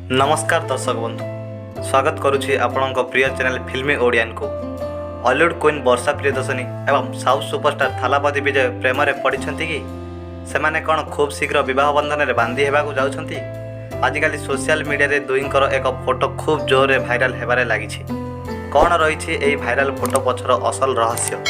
नमस्कार दर्शक बंधु, स्वागत करुछि आपणक प्रिय चैनल फिल्मी ओडियन को। हॉलीवुड क्वीन वर्षा प्रियदर्शनी एवं साउथ सुपरस्टार थालापति विजय प्रेम रे पड़िछंती कि सेमाने कौन खूब शीघ्र विवाह बंधन में बांधी हेबाकु जाउछंती। आजिकल सोशल मीडिया रे दुईंकर एक फोटो खूब जोर रे भाइराल हेबारे लागिछि। कौन रही एई भाइराल फोटो पछर असल रहस्य,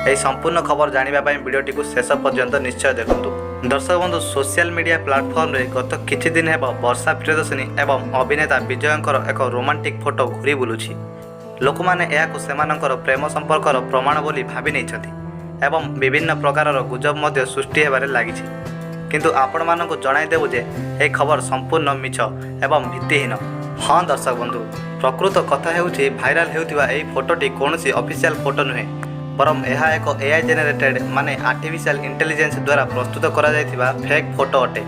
यह संपूर्ण खबर जानिबा पई वीडियोटी को शेष पर्यंत निश्चय देखंतु। दर्शक बंधु, सोशल मीडिया प्लाटफॉर्म रे गत किछि दिन हेब वर्षा प्रियदर्शनी एवं अभिनेता विजयंकर एक रोमांटिक फोटो घूरी बुलुछि। लोक माने एहाकु सेमानंकर प्रेम संपर्कर प्रमाण बोली भाबी नैछथि एवं विभिन्न प्रकारर गुजब मध्य सृष्टि हेबारे लागिछि। किंतु आपण मानकु जणाई देबु जे एही खबर संपूर्ण मिछ एवं भित्तिहीन। हाँ दर्शक बंधु, प्रकृत कथा हेउछि भाइराल हेउथिबा एही फोटोटी कोनोसी ऑफिशियल फोटो नुहे, बरम यह एक एआई जेनेरेटेड माने आर्टिफिशियल इंटेलिजेंस द्वारा प्रस्तुत करा जायथिबा फेक फोटो अटे।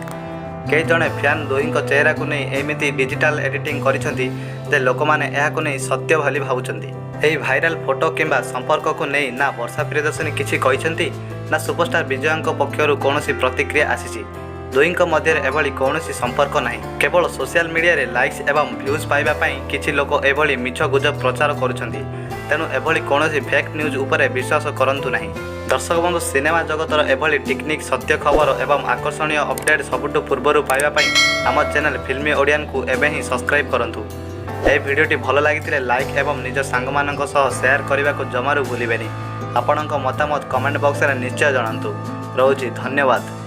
कई जणे फैन दुईंक चेहरा को नहीं एमिति डिजिटल एडिटिंग करिसंती जे लोक माने एहाकु नहीं सत्य भली भाबुचंती। एही भाइराल फोटो किंबा संपर्क को नहीं ना वर्षा प्रियदर्शनी किछि कहिसंती ना सुपरस्टार विजयंक पक्षरु कोनोसी प्रतिक्रिया आसीछि। दुईंक मध्य एभली कोनोसी संपर्क नाही, केवल सोशल मीडिया रे लाइक्स एवं व्यूज पाइबा पई किछि लोक एभली मिछ गुजब प्रचार करुछंती। तेणु एभली कोनोसी फेक न्यूज उपरे विश्वास करंतु नाही। दर्शक बंधु, सिनेमा जगतर एभली टेक्निक सत्य खबर एवं आकर्षणीय अपडेट सबुठु पूर्वरु पाइबा पई आम चैनल फिल्मी ओडियन को एबे ही सब्सक्राइब करंतु। ए वीडियोटी भल लागिथिले लाइक एवं निज सांगमानंक सह शेयर करबा को जमारू भूलिबेनी। आपणक मतामत कमेंट बॉक्स रे निश्चय जणांतु। रहउछि, धन्यवाद।